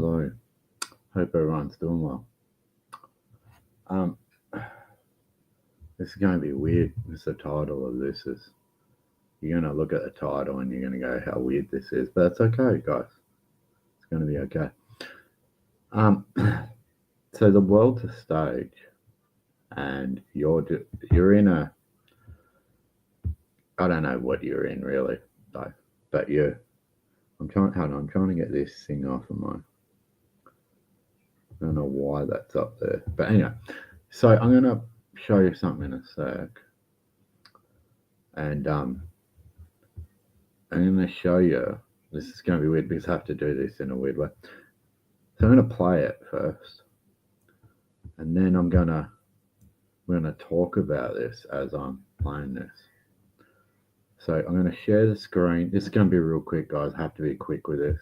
Hello. Hope everyone's doing well. Um, this is going to be weird. It's the title of this is. You're going to look at the title and you're going to go, how weird this is. But it's okay, guys. It's going to be okay. Um, so the world's a stage, and you're in a. I don't know what you're in really, though. But you. I'm trying. Hold on. I'm trying to get this thing off of mine. I don't know why that's up there. But anyway, so I'm going to show you something in a sec. And I'm going to show you. This is going to be weird because I have to do this in a weird way. So I'm going to play it first, and then we're going to talk about this as I'm playing this. So I'm going to share the screen. This is going to be real quick, guys. I have to be quick with this.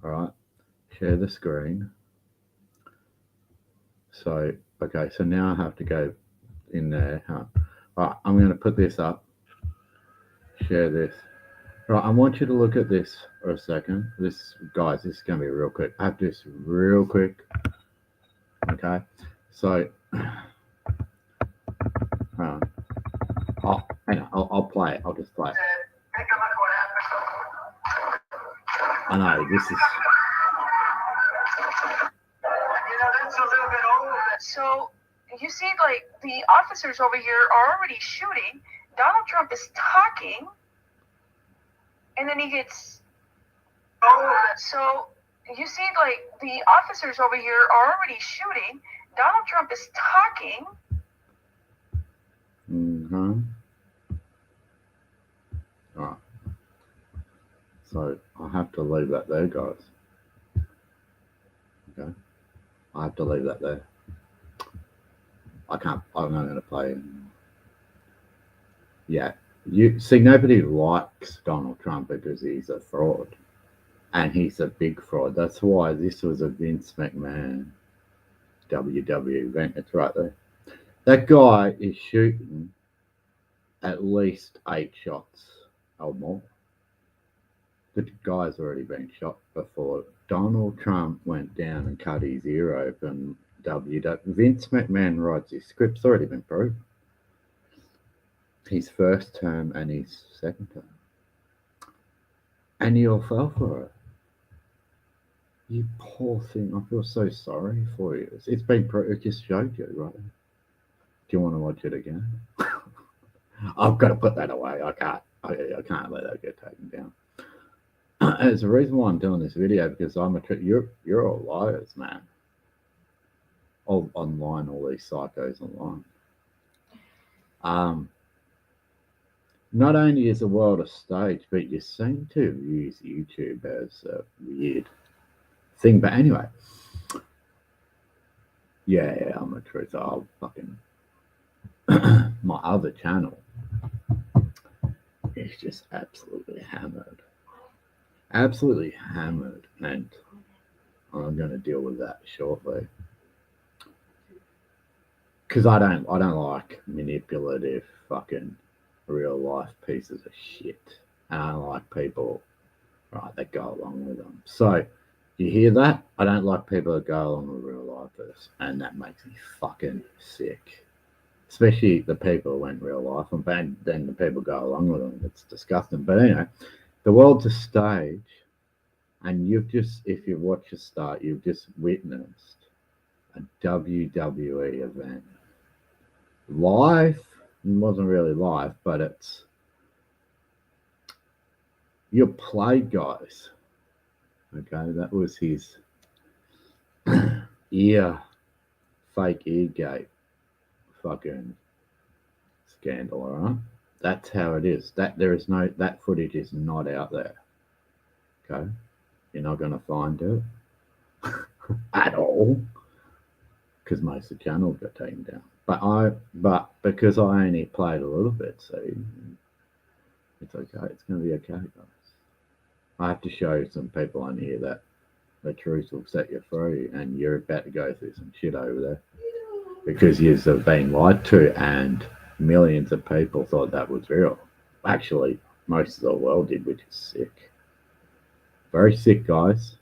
All right, share the screen. So okay, so now I have to go in there. All right, I'm going to put this up. Share this. Right, I want you to look at this for a second. This, guys, this is going to be real quick. I have to do this real quick. Okay, so I'll play it. I'll just play it. I know this is. So you see, like, the officers over here are already shooting. Donald Trump is talking, and then he gets. So you see, like, the officers over here are already shooting. Donald Trump is talking. All right. So I have to leave that there, guys. Okay. I have to leave that there. I'm not going to play it. Yeah. You see, nobody likes Donald Trump because he's a fraud. And he's a big fraud. That's why this was a Vince McMahon WWE event. It's right there. That guy is shooting at least 8 shots or more. The guy's already been shot before. Donald Trump went down and cut his ear open. Vince McMahon writes his script's already been proven. His first term and his second term. And he all fell for it. You poor thing. I feel so sorry for you. It's been it just showed you, right? Do you want to watch it again? I've got to put that away. I can't let that get taken down. There's a reason why I'm doing this video, because you're all liars, man. All online, all these psychos online. Not only is the world a stage, but you seem to use YouTube as a weird thing. But anyway, yeah, I'm a truth. I'll fucking my other channel is just absolutely hammered. Absolutely hammered, and I'm going to deal with that shortly, because I don't like manipulative fucking real life pieces of shit, and I don't like people that go along with them. So you hear that? I don't like people that go along with real lifers, and that makes me fucking sick. Especially the people who went real life, and then the people go along with them. It's disgusting. But anyway, the world's a stage, and if you watch the start, you've just witnessed a WWE event. Live, it wasn't really live, but it's your play, guys. Okay, that was his fake eargate fucking scandal, all right? That's how it is. That footage is not out there. Okay? You're not gonna find it at all, because most of the channels got taken down. But because I only played a little bit, so it's okay. It's gonna be okay, guys. I have to show some people on here that the truth will set you free, and you're about to go through some shit over there because you've been lied to, and millions of people thought that was real. Actually, most of the world did, which is sick. Very sick, guys.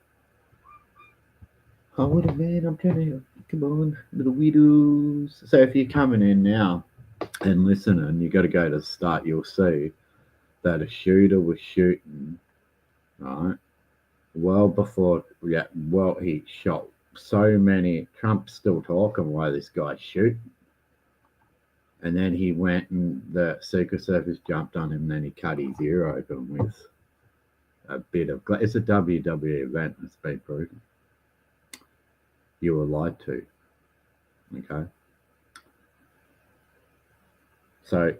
Oh, what a man, I'm trying to, come on, little widows. So if you're coming in now and listening, you got to go to the start, you'll see that a shooter was shooting, right? Well before, yeah, well, he shot so many. Trump's still talking while this guy's shooting. And then he went and the Secret Service jumped on him, and then he cut his ear open with a bit of glass. It's a WWE event, it's been proven. You were lied to. Okay. So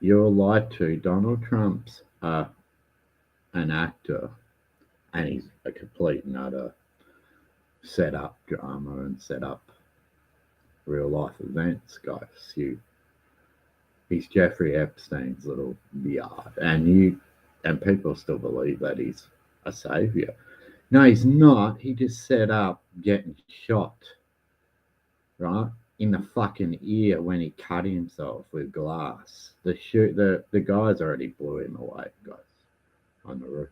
you're lied to. Donald Trump's an actor, and he's a complete nutter. Set up drama and set up real life events, guys. He's Jeffrey Epstein's little yard, and people still believe that he's a savior. No, he's not. He just set up getting shot, right, in the fucking ear when he cut himself with glass. The guys already blew him away, guys, on the roof.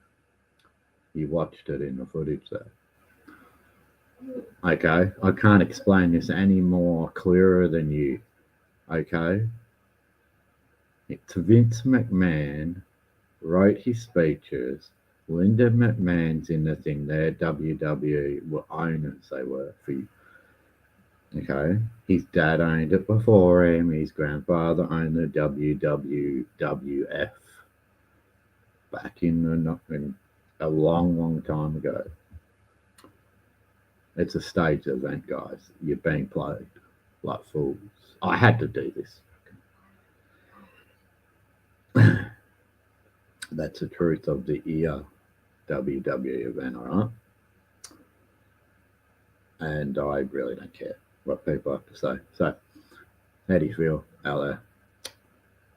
You watched it in the footage there. Okay, I can't explain this any more clearer than you. Okay, it's Vince McMahon wrote his speeches. Linda McMahon's in the thing there. WWE were owners, they were for you. Okay, his dad owned it before him. His grandfather owned the WWF back in a long, long time ago. It's a staged event, guys. You're being played like fools. I had to do this. That's the truth of the year WWE event, all right? And I really don't care what people have to say. So, how do you feel out there?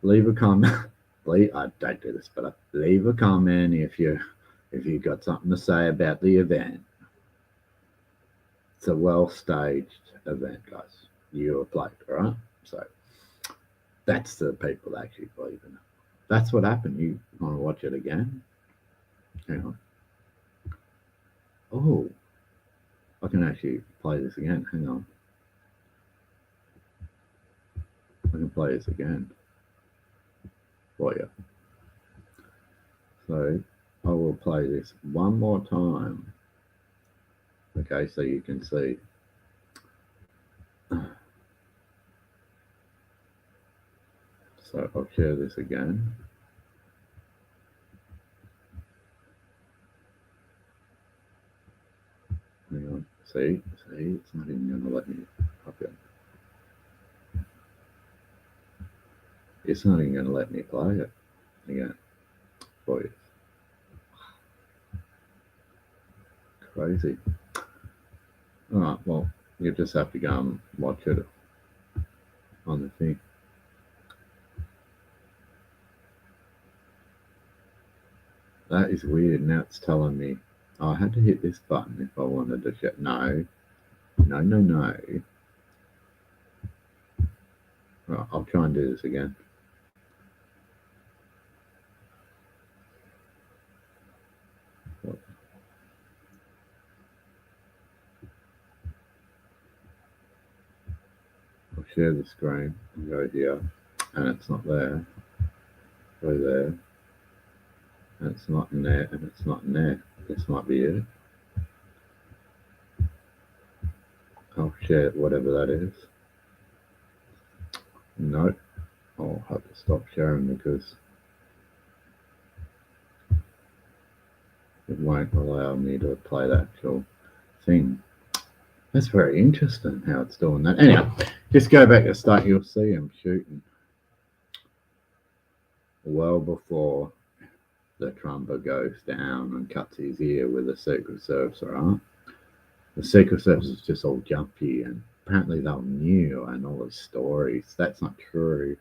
Leave a comment. I don't do this, but leave a comment if you got something to say about the event. It's a well-staged event, guys. You were played, all right? So that's the people that actually believe in it. That's what happened. You want to watch it again? Hang on. Oh, I can actually play this again. Hang on. I can play this again for you. So I will play this one more time. Okay, so you can see. So I'll share this again. Hang on. See, it's not even going to let me copy it. It's not even going to let me play it again for you. Crazy. All right, well, you just have to go and watch it on the thing. That is weird. Now it's telling me I had to hit this button if I wanted to shut. No. Right, I'll try and do this again. I'll share the screen and go here, and it's not there. Go there, and it's not in there, and it's not in there. This might be it. I'll share whatever that is. No, I'll have to stop sharing because it won't allow me to play the actual thing. That's very interesting how it's doing that. Anyway, just go back to start. You'll see him shooting well before the Trumper goes down and cuts his ear with the Secret Service, all right? The Secret Service is just all jumpy, and apparently they knew and all these stories. That's not true.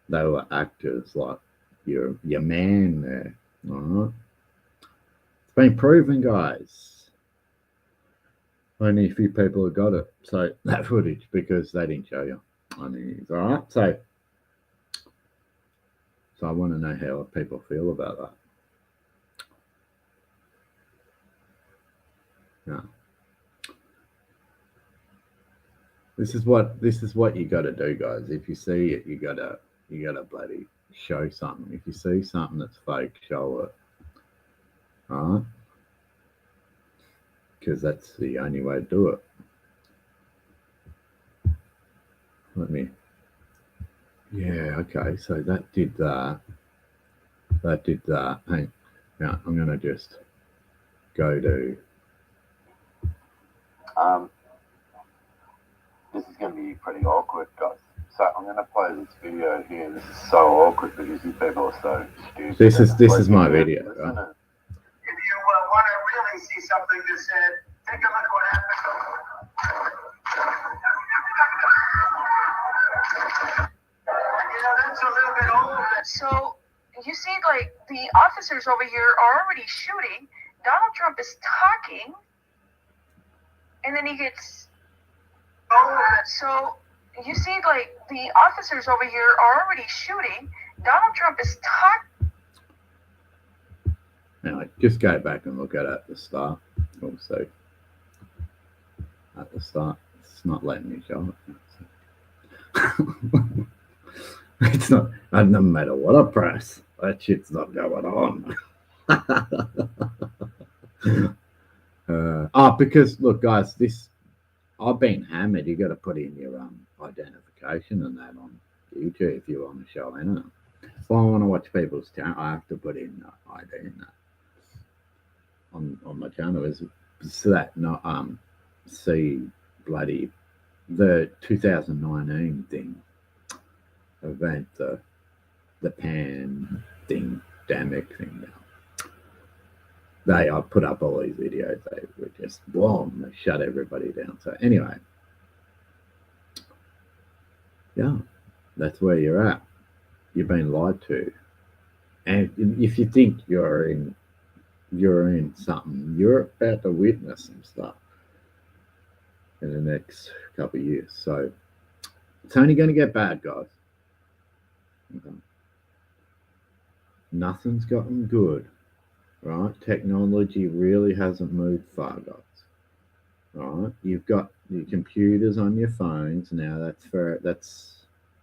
They were actors like your man there, all right? It's been proven, guys. Only a few people have got it. So that footage, because they didn't show you on the news, all right? So I want to know how people feel about that. Yeah. This is what you got to do, guys. If you see it, you gotta bloody show something. If you see something that's fake, show it. All right, because that's the only way to do it. Let me. Yeah. Okay. So that did that. That did that. Hey, now I'm gonna just go to. This is going to be pretty awkward, guys. So I'm going to play this video here. This is so awkward because you people are so stupid. This is my video, right? If you want to really see something that said, take a look what happened. That's a little bit old. So you see, like, the officers over here are already shooting. Donald Trump is talking, and then he gets. So you see, like, the officers over here are already shooting. Donald Trump is talking. Now, just go back and look at the start. Also, at the start, it's not letting me show it. It's not. No matter what I press, that shit's not going on. Because look, guys, this I've been hammered. You got to put in your identification and that on YouTube if you want to show anything. If I want to watch people's channel, I have to put in ID in that on my channel. Is so that not see bloody the 2019 thing event, the pandemic thing. I put up all these videos. They were just boom, they shut everybody down. So anyway, yeah, that's where you're at. You've been lied to, and if you think you're in something, you're about to witness some stuff in the next couple of years. So it's only going to get bad, guys. Okay. Nothing's gotten good, right? Technology really hasn't moved far, guys. Right? You've got your computers on your phones now. That's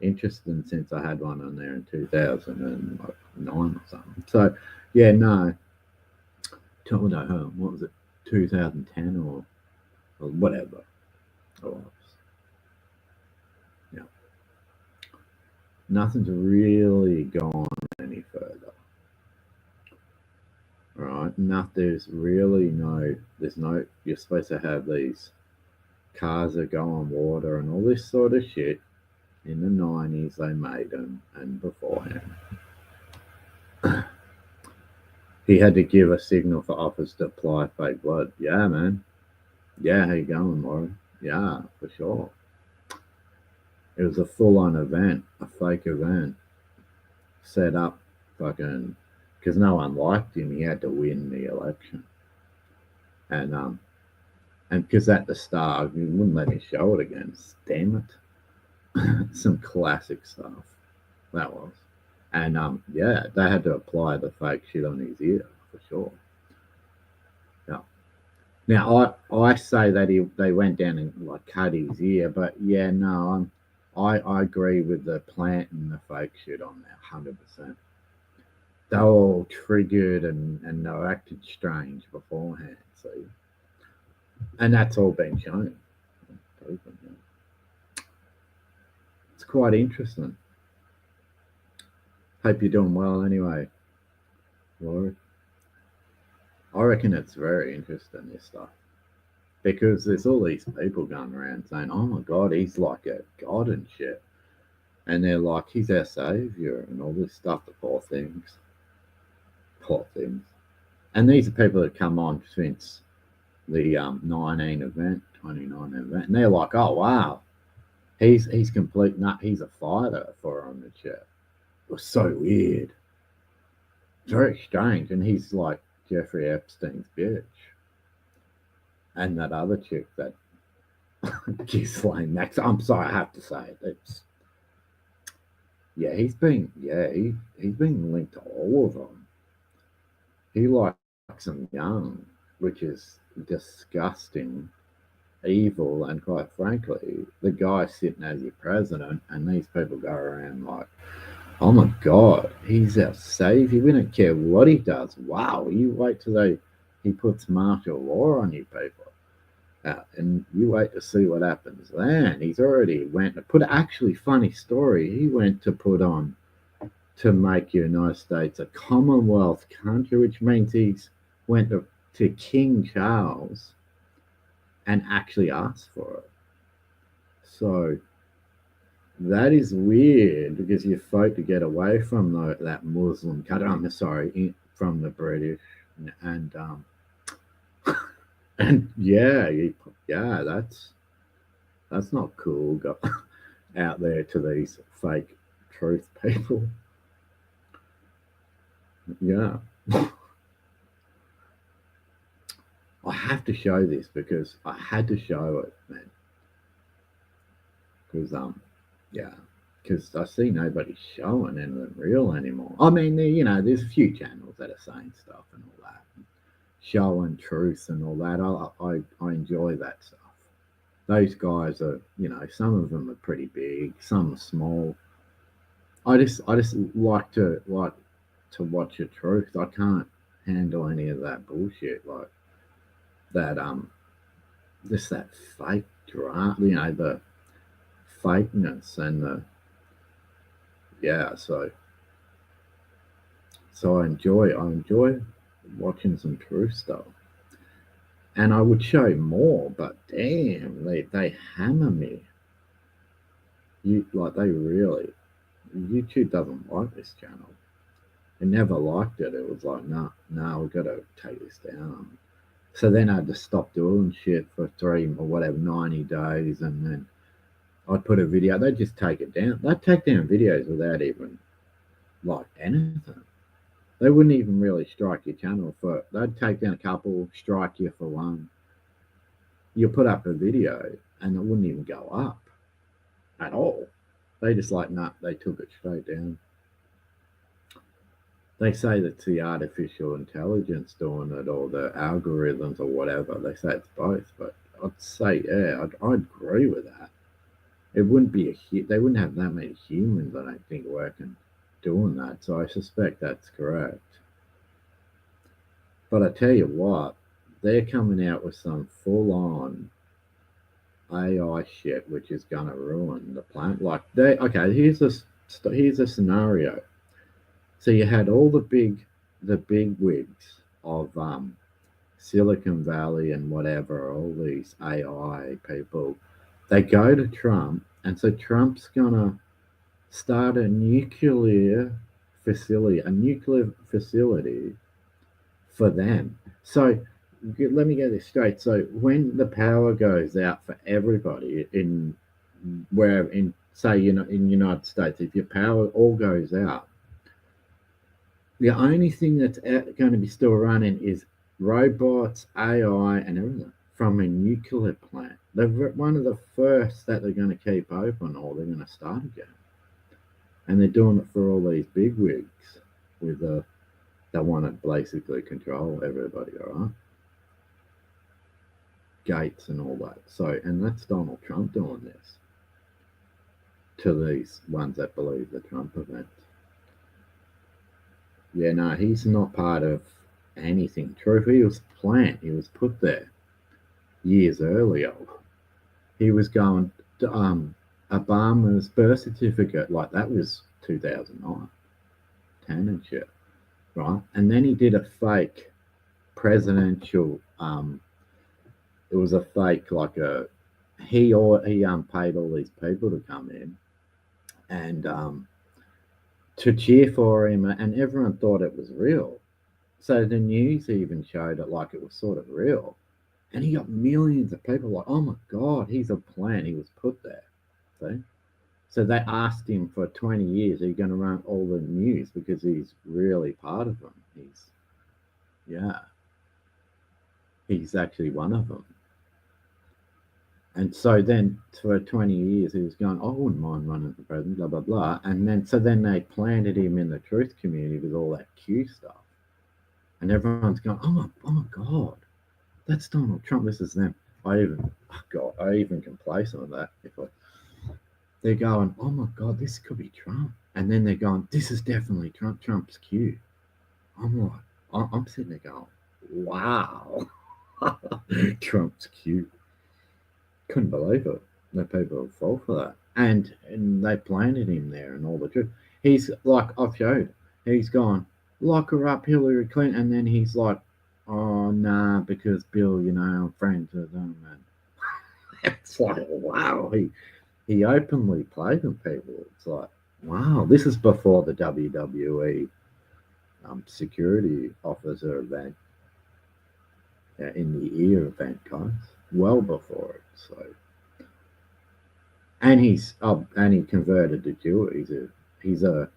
interesting since I had one on there in 2009 or something. So yeah, no. What was it? 2010 or whatever it was. Yeah. Nothing's really gone any further. Right? There's no, you're supposed to have these cars that go on water and all this sort of shit. In the 90s, they made them, and beforehand. He had to give a signal for officers to apply fake blood. Yeah, man. Yeah, how you going, Laura? Yeah, for sure. It was a full-on event, a fake event, set up fucking because no one liked him. He had to win the election, and because at the start, he wouldn't let me show it again. Damn it! Some classic stuff that was, and yeah, they had to apply the fake shit on his ear for sure. Yeah. Now I say that they went down and like cut his ear, but yeah, no, I agree with the planting the fake shit on there, 100%. They were all triggered and they were acting strange beforehand. See, and that's all been shown. It's quite interesting. Hope you're doing well anyway, Laura. I reckon it's very interesting, this stuff. Because there's all these people going around saying, oh my God, he's like a god and shit. And they're like, he's our savior and all this stuff, the poor things. Poor things. And these are people that come on since the 2019 event. And they're like, oh wow, he's complete nut. He's a fighter for him and shit. It was so weird. Very strange. And he's like Jeffrey Epstein's bitch. And that other chick, that Ghislaine Max. I'm sorry, I have to say it. It's he's been linked to all of them. He likes them young, which is disgusting. evil, and quite frankly, the guy sitting as your president, and these people go around like, oh my God, he's our savior. We don't care what he does. Wow, you wait till he puts martial law on you people. And you wait to see what happens then. He's already went to put actually funny story. He went to put on to make United States a Commonwealth country, which means he's went to King Charles and actually asked for it. So that is weird because you fought to get away from that Muslim country. I'm sorry, from the British, and and yeah, that's not cool. Go out there to these fake truth people. Yeah. I have to show this because I had to show it, man. Because yeah, because I see nobody showing anything real anymore. I mean, there's a few channels that are saying stuff and all that, showing truth and all that. I enjoy that stuff. Those guys are, some of them are pretty big, some are small. I just like to watch the truth. I can't handle any of that bullshit like that. Just that fake drama, the fakeness and the yeah. So I enjoy watching some truth stuff, and I would show more, but damn, they hammer me. They really. YouTube doesn't like this channel. It never liked it. It was like, no, we've got to take this down. So then I had to stop doing shit for 90 days, and then I'd put a video. They'd just take it down. They'd take down videos without even like anything. They wouldn't even really strike your channel for. They'd take down a couple, strike you for one. You put up a video, and it wouldn't even go up at all. They just they took it straight down. They say that's the artificial intelligence doing it, or the algorithms, or whatever. They say it's both, but I'd say, yeah, I'd agree with that. It wouldn't be they wouldn't have that many humans, I don't think, working doing that. So I suspect that's correct. But I tell you what, they're coming out with some full-on AI shit, which is gonna ruin the planet. Like here's a scenario. So you had all the big wigs of Silicon Valley and whatever, all these AI people. They go to Trump, and so Trump's gonna start a nuclear facility for them. So let me get this straight. So when the power goes out for everybody in say in United States, if your power all goes out, the only thing that's going to be still running is robots, AI, and everything from a nuclear plant. They're one of the first that they're going to keep open, or they're going to start again. And they're doing it for all these bigwigs that want to basically control everybody, all right? Gates and all that. So, and that's Donald Trump doing this to these ones that believe the Trump event. Yeah, no, he's not part of anything. True, he was planned. He was put there years earlier. He was going to Obama's birth certificate, like that was 2009, 10 and shit, right? And then he did a fake presidential. It was a fake, like he paid all these people to come in and to cheer for him, and everyone thought it was real. So the news even showed it like it was sort of real. And he got millions of people like, oh my God, he's a plant. He was put there. See? So they asked him for 20 years, are you going to run all the news? Because he's really part of them. He's actually one of them. And so then for 20 years, he was going, I wouldn't mind running for president, blah, blah, blah. And then they planted him in the truth community with all that Q stuff. And everyone's going, oh my God, that's Donald Trump. This is them. I even can play some of that. They're going, oh my God, this could be Trump. And then they're going, this is definitely Trump. Trump's cute. I'm like, I'm sitting there going, wow, Trump's cute. Couldn't believe it. No people fall for that. And they planted him there and all the truth. He's like, I've showed, he's gone, lock her up, Hillary Clinton. And then he's like, oh, nah, because Bill, I'm friends with him. And it's like, wow, he openly played with people. It's like, wow, this is before the WWE security officer event, in the ear event, guys. Well before it. So, and he converted to Jew. He's a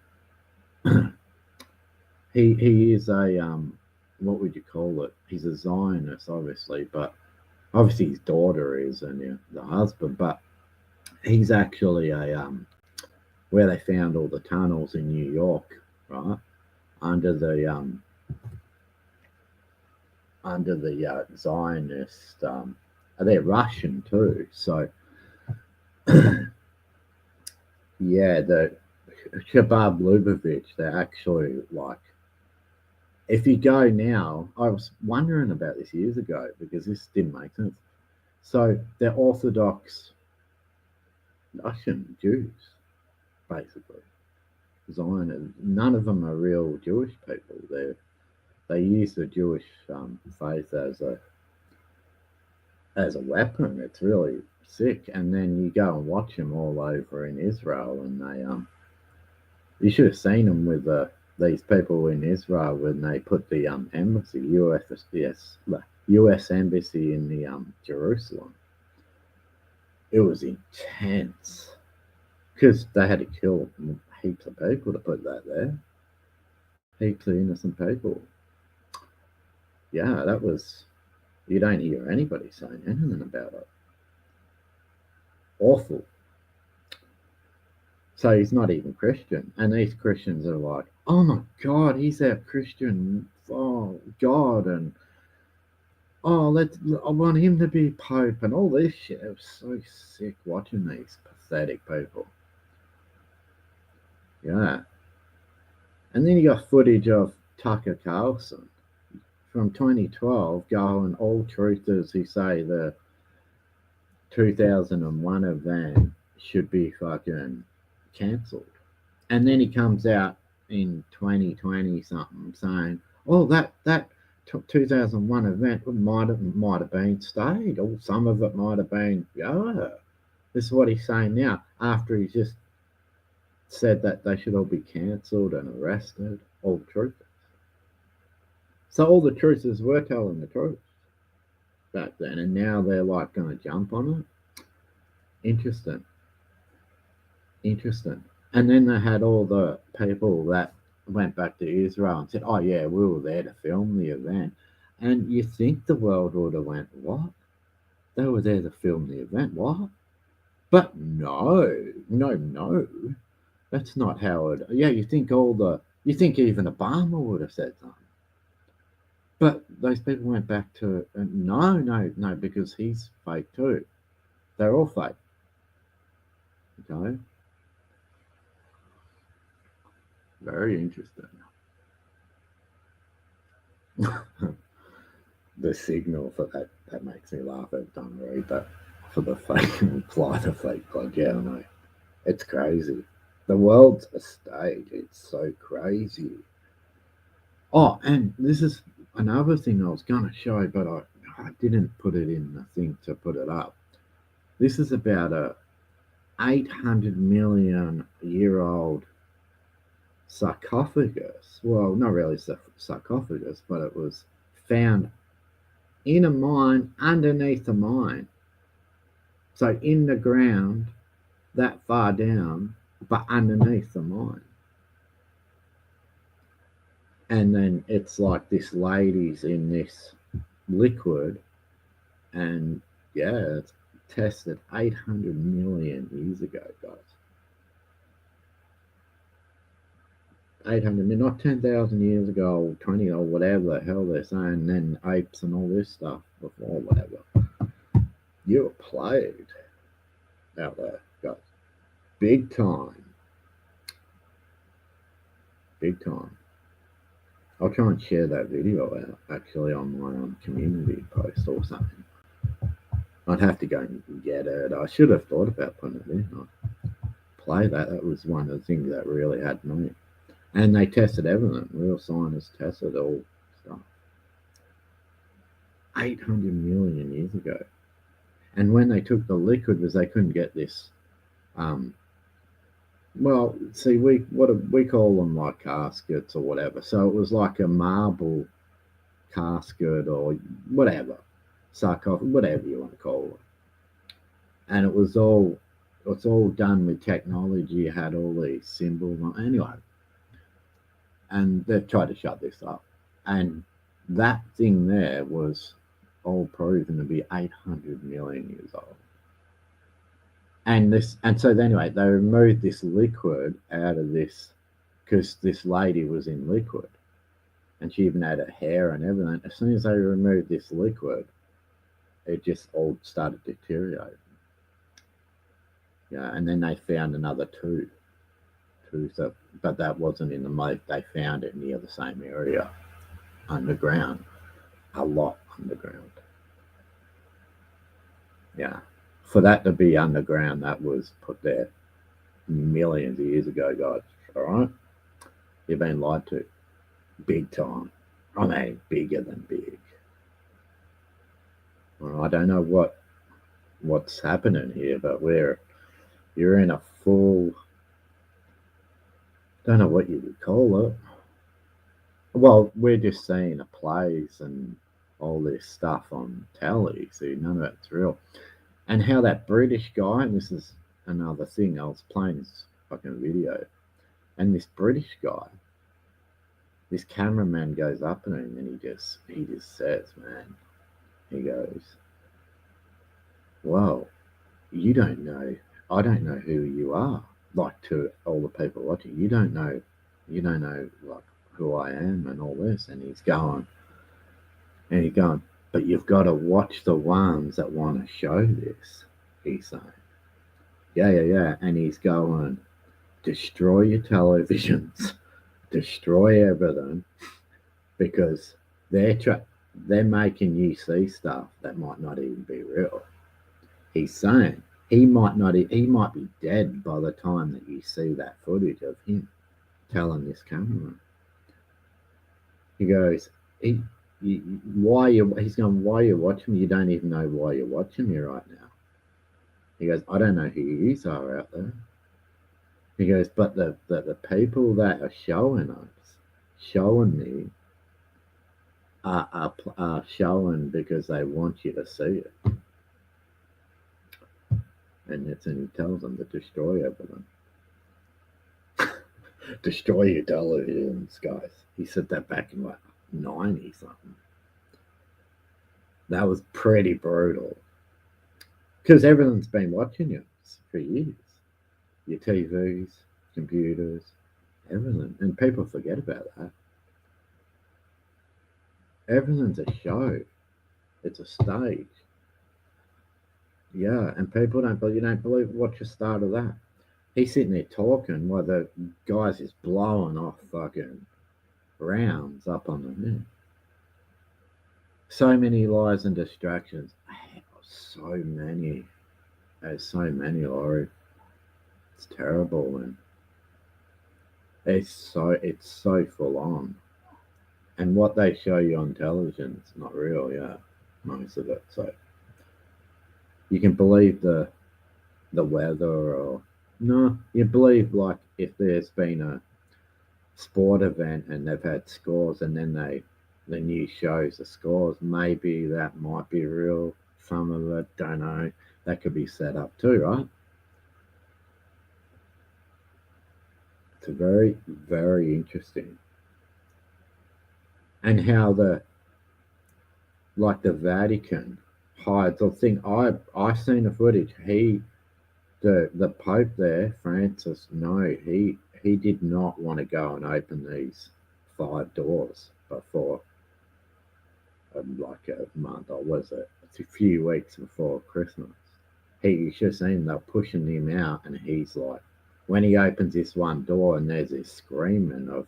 he is a what would you call it? He's a Zionist, obviously, but obviously his daughter is, and the husband, but he's actually a where they found all the tunnels in New York, right under the Zionist. They're Russian too, so yeah, the Shabab Lubavitch. They're actually like, if you go now, I was wondering about this years ago because this didn't make sense. So they're Orthodox Russian Jews, basically. Zion. None of them are real Jewish people. They use the Jewish faith as a weapon. It's really sick. And then you go and watch them all over in Israel, and you should have seen them with these people in Israel when they put the embassy, U.S. embassy in the Jerusalem. It was intense because they had to kill heaps of people to put that there. Heaps of innocent people. Yeah, that was. You don't hear anybody saying anything about it. Awful. So he's not even Christian, and these Christians are like, "Oh my God, he's our Christian. Oh God, and I want him to be Pope and all this shit." It was so sick watching these pathetic people. Yeah. And then you got footage of Tucker Carlson from 2012 going, all truthers who say the 2001 event should be fucking cancelled. And then he comes out in 2020 something saying, oh, that 2001 event might have been staged, or some of it might have been, yeah. This is what he's saying now, after he's just said that they should all be cancelled and arrested, all the truthers. So all the truthers were telling the truth back then, and now they're like going to jump on it. Interesting. And then they had all the people that went back to Israel and said, oh yeah, we were there to film the event. And you think the world would have went, what? They were there to film the event, what? But no. That's not how it. Yeah, you think even Obama would have said something. But those people went back to no, because he's fake too. They're all fake. Okay. Very interesting. The signal for that makes me laugh every time I read that. For the fake reply to fake plug. Yeah, I know. It's crazy. The world's a stage. It's so crazy. Oh, and this is another thing I was going to show, but I didn't put it in the thing to put it up. This is about a 800 million year old sarcophagus. Well, not really sarcophagus, but it was found in a mine, underneath a mine. So in the ground, that far down, but underneath the mine. And then it's like this lady's in this liquid, and yeah, it's tested 800 million years ago, guys. 800 million, not 10,000 years ago, or 20 or whatever the hell they're saying, then apes and all this stuff before, whatever. You were played out there, guys. Big time. Big time. I'll try and share that video out actually on my community post or something. I'd have to go and get it. I should have thought about putting it in. I'd play that. That was one of the things that really had me. And they tested everything. Real scientists tested all stuff. 800 million years ago. And when they took the liquid, was they couldn't get this. Well, see, we call them like caskets or whatever. So it was like a marble casket or whatever, sarcophagus, whatever you want to call it. And it's all done with technology. It had all these symbols. Anyway, and they've tried to shut this up. And that thing there was all proven to be 800 million years old. And so anyway, they removed this liquid out of this because this lady was in liquid, and she even had her hair and everything. As soon as they removed this liquid, it just all started deteriorating. Yeah, and then they found another two. So, but that wasn't in the moat. They found it near the same area, underground, a lot underground. Yeah. For that to be underground, that was put there millions of years ago, guys. All right? You've been lied to. Big time. I mean, bigger than big. Well, I don't know what's happening here, but you're in a full, don't know what you would call it. Well, we're just seeing the plays and all this stuff on telly, so none of it's real. And how that British guy, and this is another thing, I was playing this fucking video, and this British guy, this cameraman goes up to him and he just says, man, he goes, well, you don't know, I don't know who you are. Like, to all the people watching, you don't know like who I am and all this. And he's going, but you've got to watch the ones that want to show this, he's saying. Yeah. And he's going, destroy your televisions, destroy everything, because they're making you see stuff that might not even be real. He's saying he might be dead by the time that you see that footage of him telling this cameraman. He goes, he's going, why are you watching me? You don't even know why you're watching me right now. He goes, I don't know who you are out there. He goes, but the people that are showing me, are showing because they want you to see it. And he tells them to destroy everything. Destroy your televisions, guys. He said that back in like 90 something. That was pretty brutal. Because everyone's been watching you for years. Your TVs, computers, everything. And people forget about that. Everything's a show. It's a stage. Yeah, and people don't believe what's the start of that. He's sitting there talking while the guy's just blowing off fucking rounds up on the net. So many lies and distractions. So many. There's so many, Laurie. It's terrible, man. It's so full on. And what they show you on television is not real, yeah. Most of it. So you can believe the weather, or no, you believe like if there's been a sport event and they've had scores, and then the news shows the scores, maybe that might be real. Some of it, don't know. That could be set up too, right? It's very, very interesting. And how the Vatican hides the thing. I've seen the footage. The Pope there, Francis, no, he did not want to go and open these 5 doors before like a month, or was it? It's a few weeks before Christmas. You should have seen they're pushing him out, and he's like, when he opens this one door, and there's this screaming of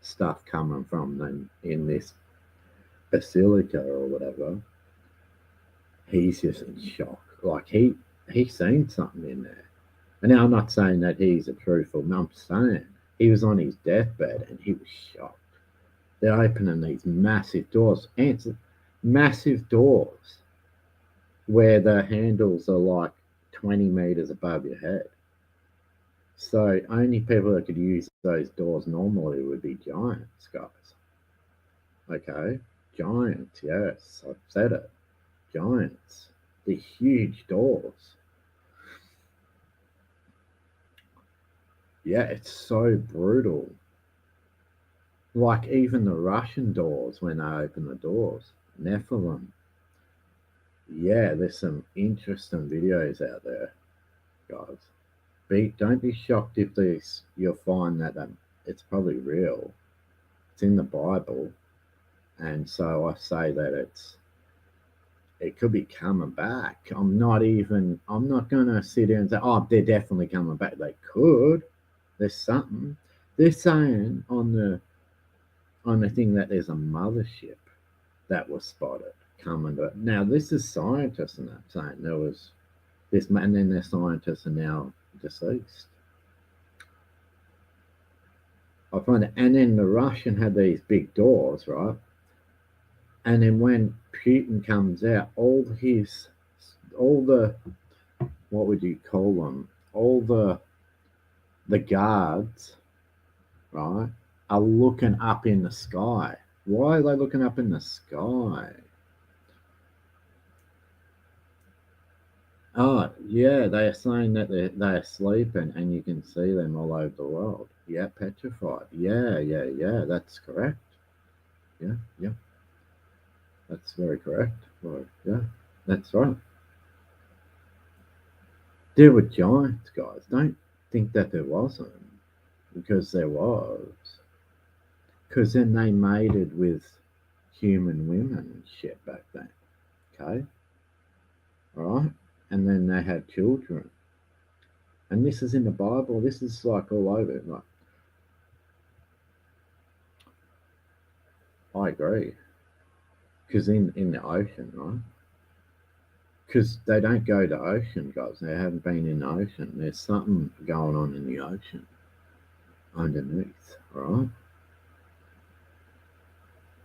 stuff coming from them in this basilica or whatever. He's just in shock. Like he's seen something in there. And now I'm not saying that he's a truthful man. I'm saying he was on his deathbed and he was shocked. They're opening these massive doors, massive doors, where the handles are like 20 meters above your head. So only people that could use those doors normally would be giants, guys. Okay, giants. Yes, I've said it. Giants. The huge doors. Yeah, it's so brutal. Like even the Russian doors, when they open the doors, Nephilim. Yeah, there's some interesting videos out there, guys. Don't be shocked if you'll find that it's probably real. It's in the Bible, and so I say that it could be coming back. I'm not gonna sit here and say, oh, they're definitely coming back. They could. There's something. They're saying on the thing that there's a mothership that was spotted coming. Now this is scientists and that saying there was this man, and then their scientists are now deceased. I find it, and then the Russian had these big doors, right? And then when Putin comes out, all the what would you call them? All the guards, right, are looking up in the sky. Why are they looking up in the sky? Oh, yeah, they are saying that they're sleeping and you can see them all over the world. Yeah, petrified. Yeah, that's correct. Yeah. That's very correct. Well, yeah, that's right. There were giants, guys. Don't think that there wasn't, because there was. Because then they mated with human women and shit back then. Okay? Alright? And then they had children. And this is in the Bible. This is like all over. Like, I agree. Because in the ocean, right? Because they don't go to ocean, guys. They haven't been in the ocean. There's something going on in the ocean underneath, right?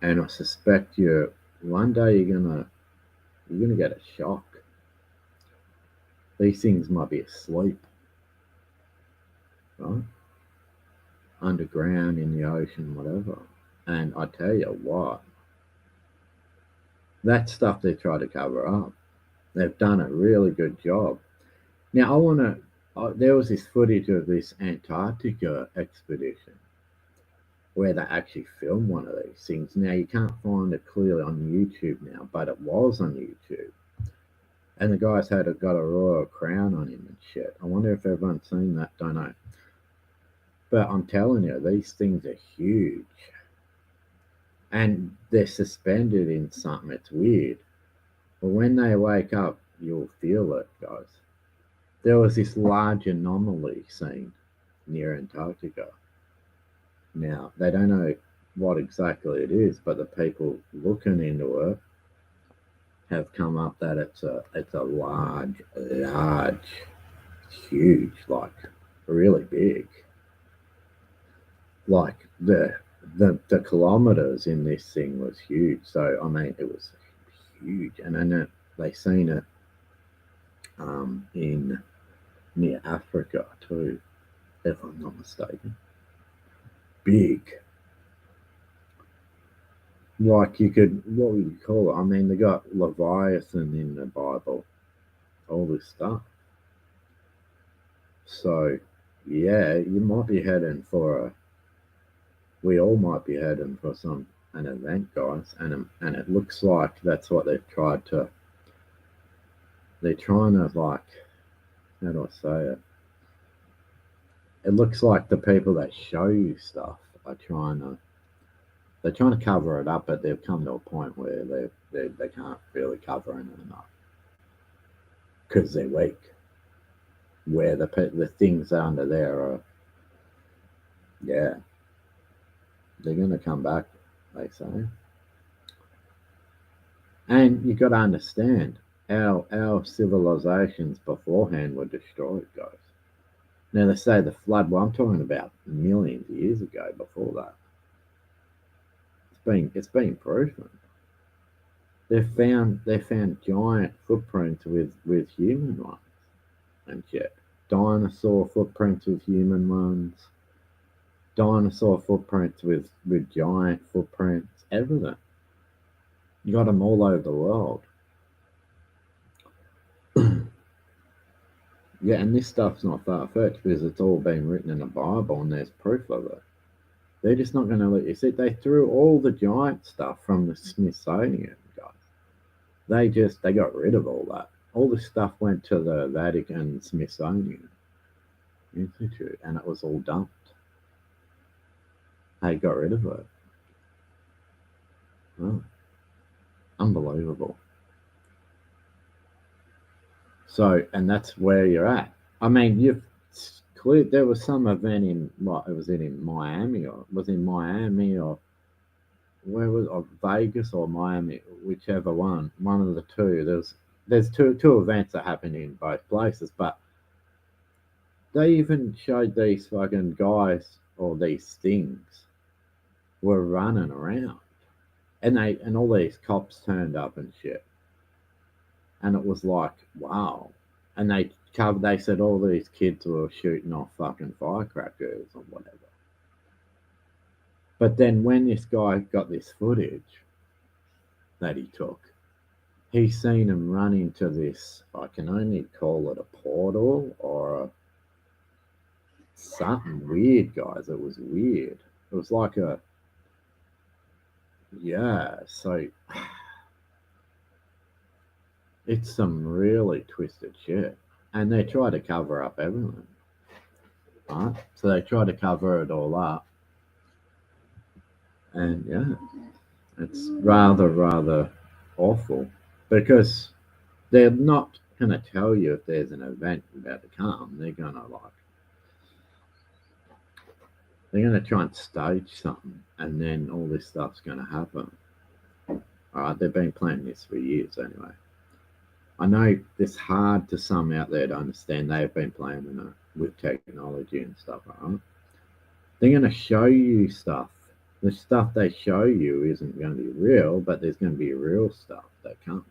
And I suspect one day you're gonna get a shock. These things might be asleep, right? Underground, in the ocean, whatever. And I tell you what, that stuff they try to cover up. They've done a really good job. Now there was this footage of this Antarctica expedition where they actually filmed one of these things. Now you can't find it clearly on YouTube now, but it was on YouTube. And the guy's got a royal crown on him and shit. I wonder if everyone's seen that. Don't know. But I'm telling you, these things are huge. And they're suspended in something. It's weird. But when they wake up, you'll feel it, guys. There was this large anomaly seen near Antarctica. Now, they don't know what exactly it is, but the people looking into it have come up that it's a large, huge, like really big. Like the kilometers in this thing was huge. So I mean, it was huge, and then they seen it in near Africa too, if I'm not mistaken. Big. Like what would you call it? I mean, they got Leviathan in the Bible, all this stuff. So, yeah, you might be heading we all might be heading for an event, guys, and it looks like that's what they're trying to, like, how do I say it? It looks like the people that show you stuff are trying to They're trying to cover it up, but they've come to a point where they can't really cover it enough because they're weak. Where the things under there are, yeah, they're going to come back, they say. And you got to understand, our civilizations beforehand were destroyed, guys. Now they say the flood. Well, I'm talking about millions of years ago. Before that, it's been proven. They found giant footprints with human ones and shit. Dinosaur footprints with human ones. Dinosaur footprints with giant footprints. Everything. You got them all over the world. Yeah, and this stuff's not far-fetched because it's all been written in the Bible and there's proof of it. They're just not going to let you see. They threw all the giant stuff from the Smithsonian, guys. They got rid of all that. All the stuff went to the Vatican Smithsonian Institute and it was all dumped. They got rid of it. Oh, unbelievable. So, and that's where you're at. I mean, you've clear. There was some event in what? It was in Miami, or was in Miami, or where was? Or Vegas or Miami, whichever one. One of the two. There's two events that happened in both places, but they even showed these fucking guys or these things were running around, and all these cops turned up and shit. And it was like, wow. And they said all these kids were shooting off fucking firecrackers or whatever. But then when this guy got this footage that he took, he seen him run into this, I can only call it a portal or something weird, guys. It was weird. It was like so it's some really twisted shit. And they try to cover up everything. Right? So they try to cover it all up. And yeah, it's rather awful because they're not going to tell you if there's an event about to come. They're going to try and stage something and then all this stuff's going to happen. All right, they've been planning this for years anyway. I know it's hard to some out there to understand. They've been planning it with technology and stuff. Right? They're going to show you stuff. The stuff they show you isn't going to be real, but there's going to be real stuff that comes.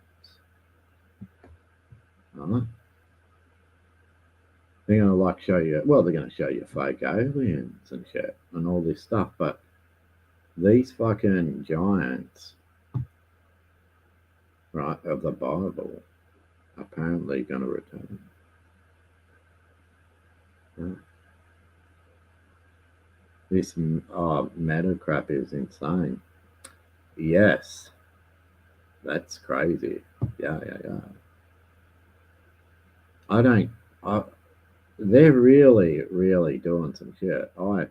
Right? They're going to show you. Well, they're going to show you fake aliens and shit and all this stuff. But these fucking giants, right, of the Bible, apparently going to return. Yeah. This meta crap is insane. Yes, that's crazy. Yeah. They're really doing some shit. I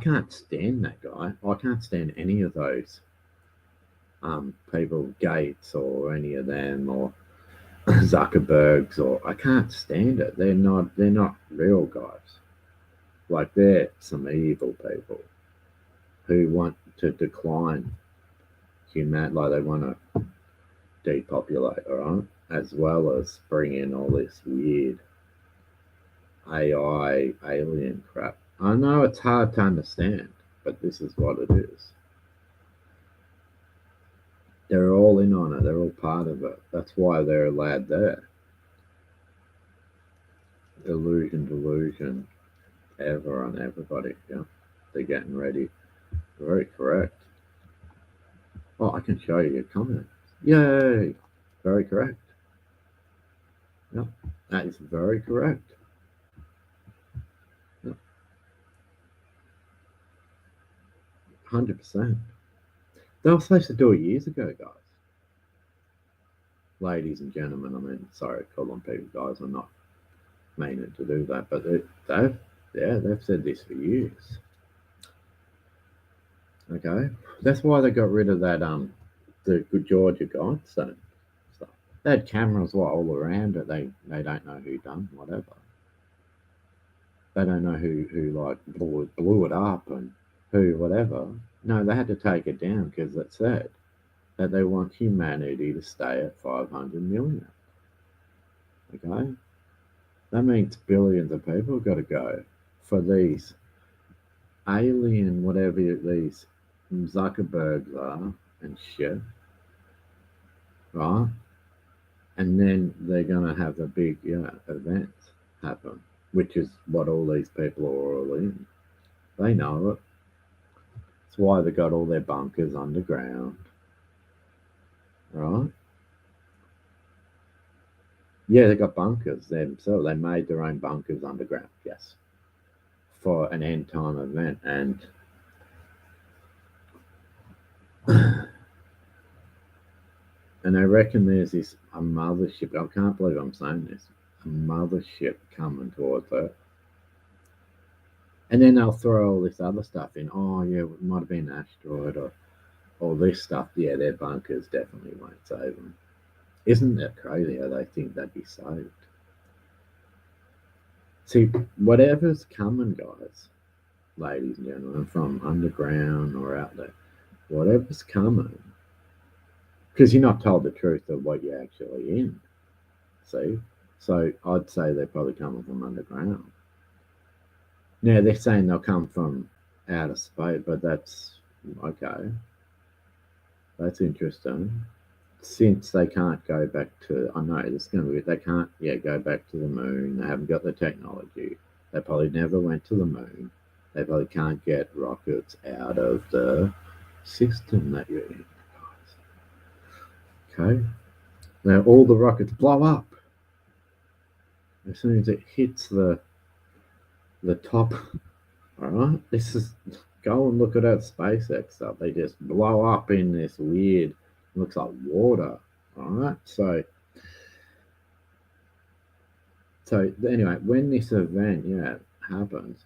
can't stand that guy. I can't stand any of those people, Gates or any of them, or Zuckerbergs, or I can't stand it. They're not real guys. Like they're some evil people who want to decline humanity, like they want to depopulate, all right, as well as bring in all this weird AI alien crap. I know it's hard to understand, but this is what it is. They're all in on it. They're all part of it. That's why they're allowed there. Delusion. Ever on everybody. Yeah, they're getting ready. Very correct. Oh, I can show you your comments. Yay! Very correct. Yeah, that is very correct. Yeah. 100%. They were supposed to do it years ago, guys. Ladies and gentlemen, I mean, sorry, call them people guys. I'm not meaning to do that, but they've said this for years. Okay, that's why they got rid of that the good Georgia Guidestone stuff. They had cameras all around it. They don't know who done whatever. They don't know who like blew it up and who whatever. No, they had to take it down because it said that they want humanity to stay at 500 million. Okay, that means billions of people got to go for these alien whatever these Zuckerbergs are and shit, right? And then they're gonna have a big event happen, which is what all these people are all in. They know it. It's why they got all their bunkers underground, right? Yeah, they got bunkers themselves. They made their own bunkers underground, yes, for an end time event. And I reckon there's this a mothership. I can't believe I'm saying this. A mothership coming towards it. And then they'll throw all this other stuff in. Oh yeah, it might have been an asteroid or all this stuff. Yeah, their bunkers definitely won't save them. Isn't that crazy how they think they'd be saved? See, whatever's coming, guys, ladies and gentlemen, from underground or out there, whatever's coming, because you're not told the truth of what you're actually in. See, so I'd say they're probably coming from underground. Now they're saying they'll come from outer space, but that's okay. That's interesting. Since they can't go back to, I know this is going to be, they can't go back to the moon. They haven't got the technology. They probably never went to the moon. They probably can't get rockets out of the system that you're in. Okay, now all the rockets blow up as soon as it hits the top. All right, this is go and look at that SpaceX stuff. They just blow up in this weird, looks like water. All right, so anyway, when this event happens,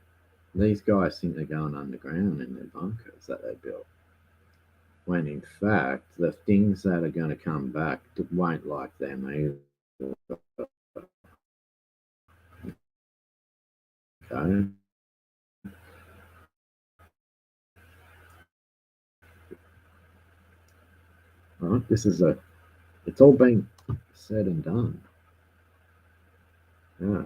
these guys think they're going underground in their bunkers that they built. When in fact, the things that are going to come back won't like them either. Okay. Right, it's all been said and done. Yeah.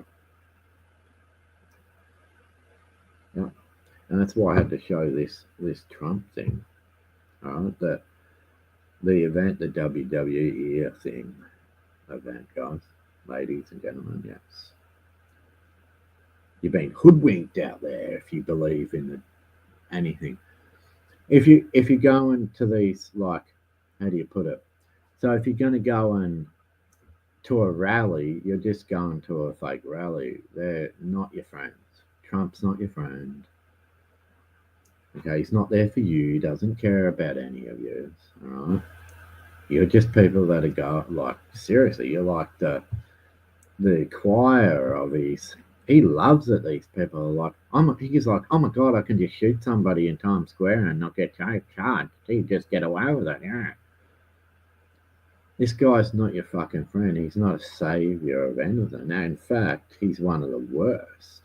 Yeah. And that's why I had to show this Trump thing. Right, that the event, the WWE thing event, guys, ladies and gentlemen, yes. You've been hoodwinked out there if you believe in anything. If you go into these, like, how do you put it? So if you're going to go and to a rally, you're just going to a fake rally. They're not your friends. Trump's not your friend. Okay, he's not there for you. He doesn't care about any of you. All right, you're just people that are like seriously. You're like the choir of his. He loves it. These people are like, he's like, oh my god, I can just shoot somebody in Times Square and not get charged. He just get away with it. Yeah. This guy's not your fucking friend. He's not a savior of anything. Now, in fact, he's one of the worst.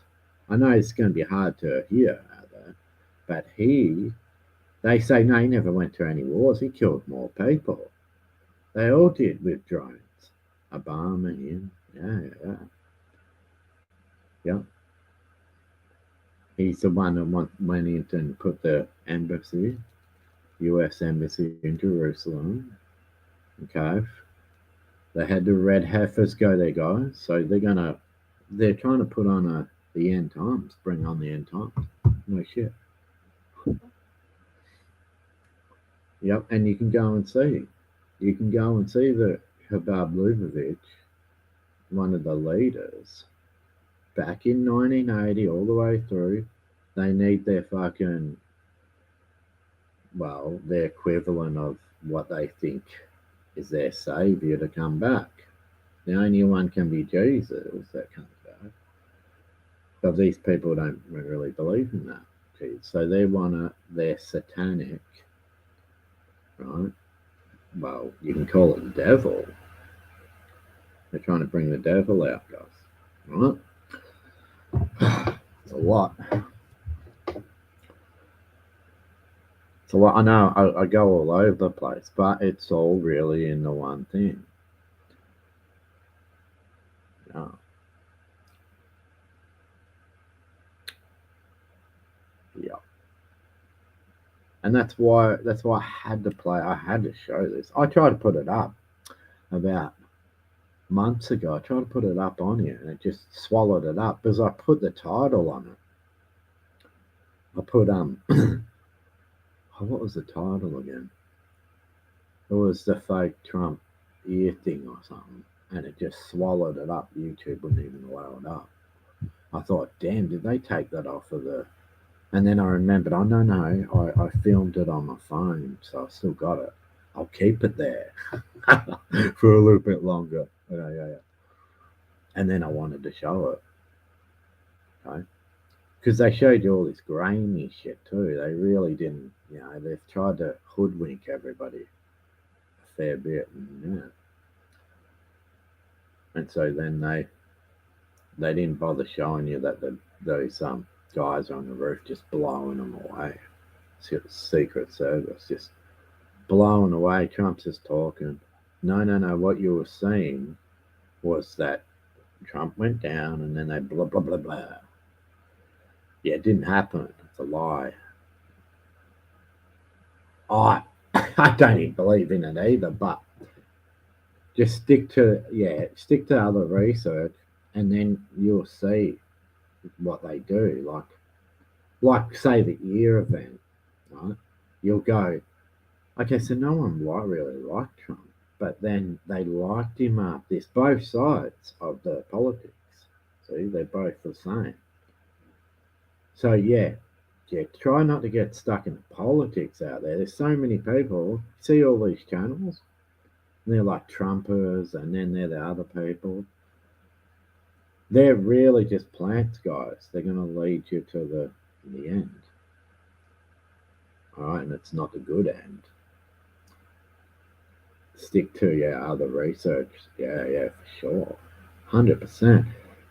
I know it's going to be hard to hear out there, but they say, no, he never went to any wars. He killed more people. They all did with drones. Obama, him. Yeah. Yeah. He's the one that went in and put the embassy, US embassy in Jerusalem. Okay. They had the red heifers go there, guys. So they're trying to put on the end times, bring on the end times. No shit. Yep, and you can go and see. You can go and see that Habab Lubavitch, one of the leaders, back in 1980 all the way through, they need their fucking, their equivalent of what they think is their savior to come back. The only one can be Jesus that comes back. But these people don't really believe in that. entities. So they're satanic, right? Well, you can call it the devil. They're trying to bring the devil out, guys. Right? It's a lot. It's a lot. I know I go all over the place, but it's all really in the one thing. Yeah. Yeah. And that's why I had to play. I had to show this. I tried to put it up about months ago. I tried to put it up on here, and it just swallowed it up because I put the title on it. I put what was the title again? It was the fake Trump ear thing or something, and it just swallowed it up. YouTube wouldn't even allow it up. I thought, damn, did they take that off of the? And then I remembered, oh no, I filmed it on my phone, so I still got it. I'll keep it there for a little bit longer. Yeah. And then I wanted to show it, okay? Because they showed you all this grainy shit too. They really didn't, they've tried to hoodwink everybody a fair bit, and and so then they didn't bother showing you that those guys on the roof just blowing them away. Secret Service just blowing away. Trump's just talking. No. What you were seeing was that Trump went down and then they blah, blah, blah, blah. Yeah, it didn't happen. It's a lie. I don't even believe in it either, but just stick to other research and then you'll see what they do. Like say the ear event, right? You'll go, okay, so no one really liked Trump, but then they liked him up this, both sides of the politics. See, they're both the same. So yeah, try not to get stuck in the politics out there. There's so many people, see all these channels, and they're like Trumpers, and then they're the other people. They're really just plants, guys. They're going to lead you to the end. All right, and it's not the good end. Stick to your other research. Yeah, for sure. 100%.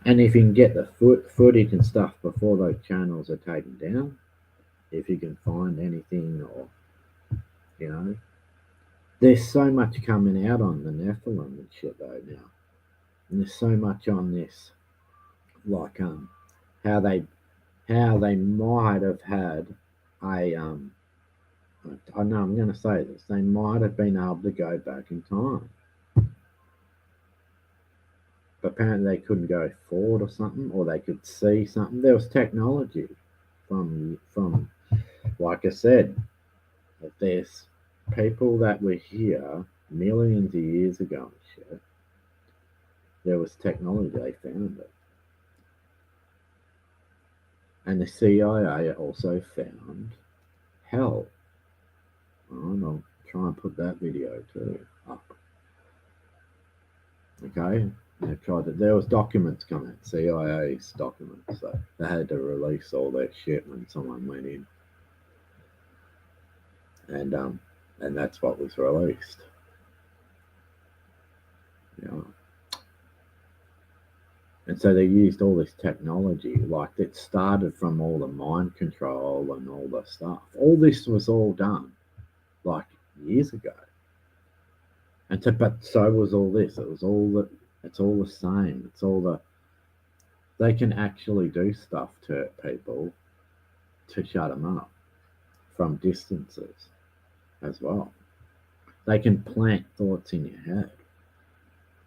And if you can get the footage and stuff before those channels are taken down, if you can find anything, or, there's so much coming out on the Nephilim and shit though now. And there's so much on this, like how they might have had a I know I'm going to say this. They might have been able to go back in time, but apparently they couldn't go forward or something, or they could see something. There was technology from like I said, that there's people that were here millions of years ago and shit. There was technology. They found it. And the CIA also found hell. And I'll try and put that video too up. Okay, they tried to. There was documents coming, CIA's documents, so they had to release all that shit when someone went in, and that's what was released. And so they used all this technology, like it started from all the mind control and all the stuff. All this was all done like years ago. But so was all this. It's all the same. They can actually do stuff to people to shut them up from distances as well. They can plant thoughts in your head.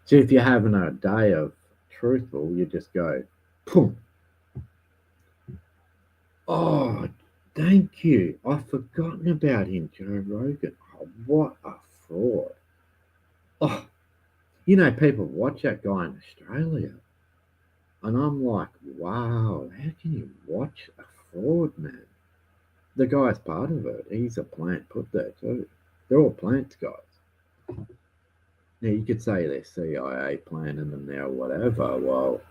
So if you're having a day of truthful, you just go, boom. Oh, thank you. I've forgotten about him, Joe Rogan. Oh, what a fraud. Oh, people watch that guy in Australia. And I'm like, wow, how can you watch a fraud, man? The guy's part of it. He's a plant put there too. They're all plants, guys. Now, you could say they're CIA planting them there or whatever. Well,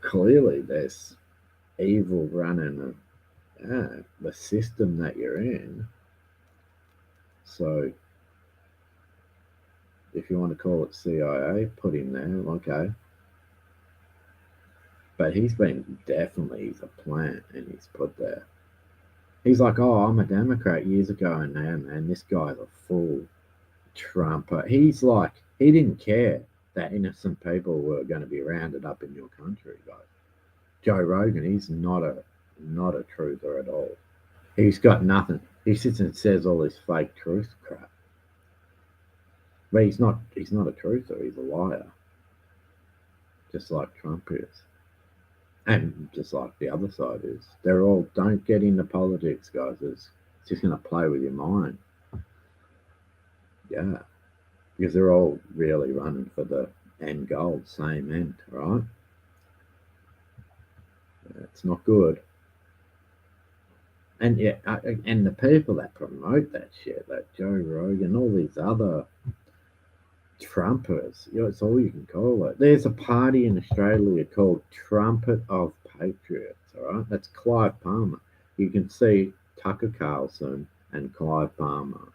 clearly there's evil running the system that you're in. So if you want to call it CIA, put him there, okay. But he's a plant and he's put there. He's like, oh, I'm a Democrat years ago, and now, man, this guy's a full Trumper. He's like, he didn't care that innocent people were going to be rounded up in your country, guys. Joe Rogan, he's not a truther at all. He's got nothing. He sits and says all this fake truth crap. But he's not a truther, he's a liar. Just like Trump is. And just like the other side is. They're all, don't get into politics, guys. It's just going to play with your mind. Yeah. Because they're all really running for the end goal, same end, right? It's not good. And yeah, and the people that promote that shit, that Joe Rogan, all these other Trumpers, it's all you can call it. There's a party in Australia called Trumpet of Patriots, all right? That's Clive Palmer. You can see Tucker Carlson and Clive Palmer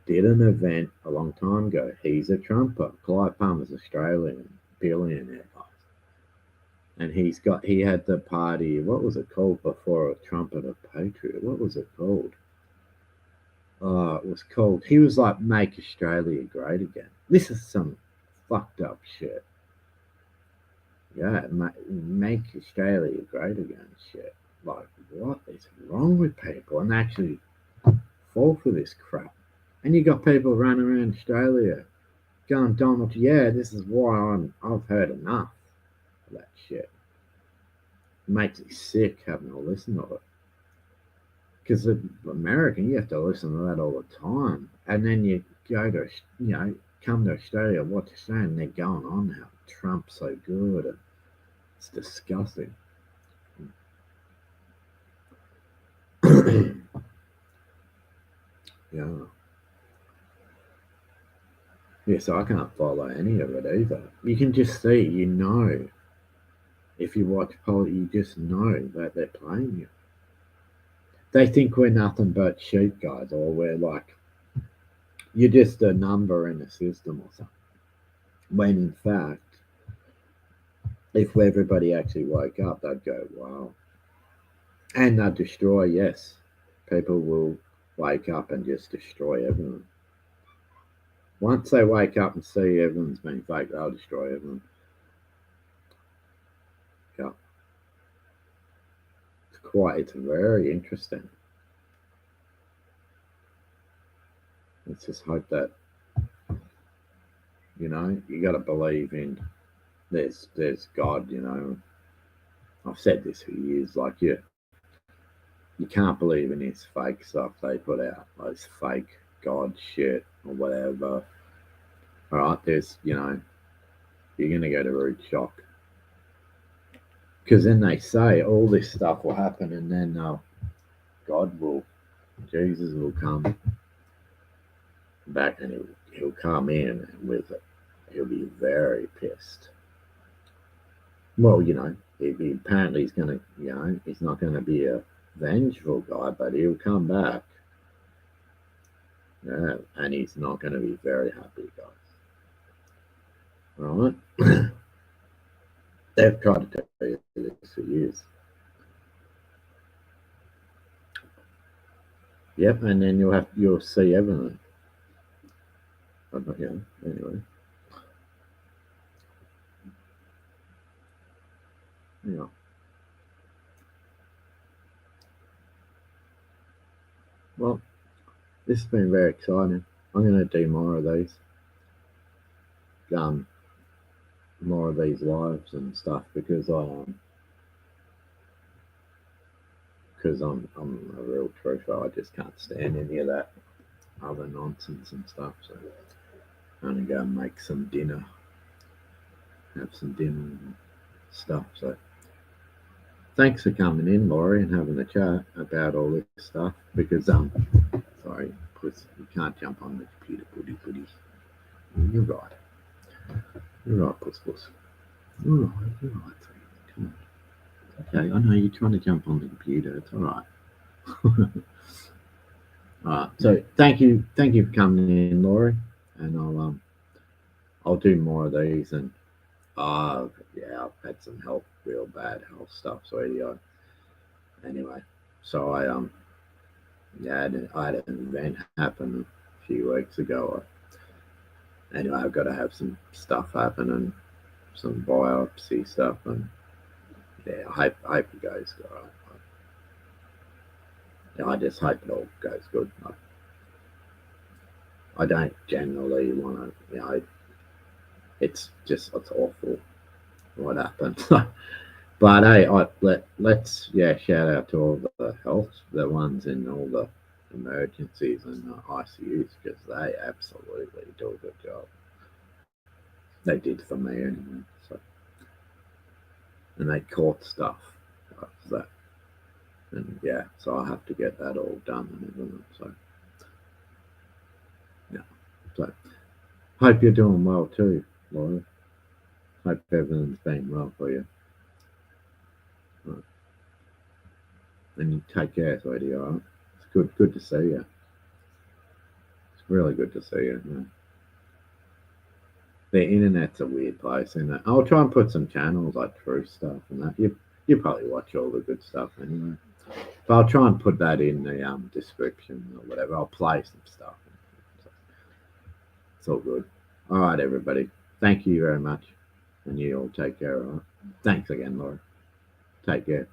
did an event a long time ago. He's a Trumper. Clive Palmer's Australian billionaire. And he had the party, what was it called before a Trumpet of Patriot? What was it called? It was called, he was like, Make Australia Great Again. This is some fucked up shit. Yeah, make Australia great again shit. Like, what is wrong with people? And actually fall for this crap. And you got people running around Australia going, Donald, yeah, this is why I've heard enough of that shit. It makes me sick having to listen to it. Because American, you have to listen to that all the time. And then you go to, come to Australia, watch Australia, and they're going on how Trump's so good. And it's disgusting. Yeah. Yeah, so I can't follow any of it either. You can just see, if you watch politics, you just know that they're playing you. They think we're nothing but sheep, guys, or we're like, you're just a number in a system or something. When in fact, if everybody actually woke up, they'd go, wow. And they'd destroy, yes. People will wake up and just destroy everyone. Once they wake up and see everyone's been fake, they'll destroy everyone. Yeah. It's very interesting. Let's just hope that, you got to believe in there's God, I've said this for years, like you can't believe in this fake stuff they put out, those fake God shit or whatever. All right, there's, you're going to go to root shock. Because then they say all this stuff will happen and then Jesus will come back and he'll come in with it. He'll be very pissed. Well, apparently he's going to, he's not going to be a vengeful guy, but he'll come back. Yeah, and he's not going to be very happy, guys. All right? They've tried to tell you this for years. Yep, and then you'll see everything. But yeah, anyway. Yeah. Well, this has been very exciting. I'm going to do more of these. More of these lives and stuff because I'm a real truther. I just can't stand any of that other nonsense and stuff. So I'm going to go and make some dinner, have some dinner and stuff. So thanks for coming in, Laurie, and having a chat about all this stuff because sorry, puss, you can't jump on the computer, buddy. You're right. You're right, puss. You're right. Come on. Okay, I know you're trying to jump on the computer. It's all right. All right. So thank you for coming in, Laurie, and I'll do more of these. And yeah, I've had some real bad health stuff, sweetie. Anyway, so I had an event happen a few weeks ago. Anyway, I've got to have some stuff happen and some biopsy stuff, and yeah, I hope it goes all right. Yeah, I just hope it all goes good. I don't generally want to, it's awful what happened. But hey, let's shout out to all the the ones in all the emergencies and the ICUs because they absolutely do a good job. They did for me anyway. So, and they caught stuff like that, and yeah, so I have to get that all done and everything. So yeah, so hope you're doing well too, Laura. Hope everything's been well for you. Right. And you take care, sweetie. All right. It's good to see you. It's really good to see you. Man. The internet's a weird place, isn't it? I'll try and put some channels like True Stuff and that. You probably watch all the good stuff anyway. But I'll try and put that in the description or whatever. I'll play some stuff. It's all good. All right, everybody. Thank you very much. And you all take care, all right? Thanks again, Laura. Take care.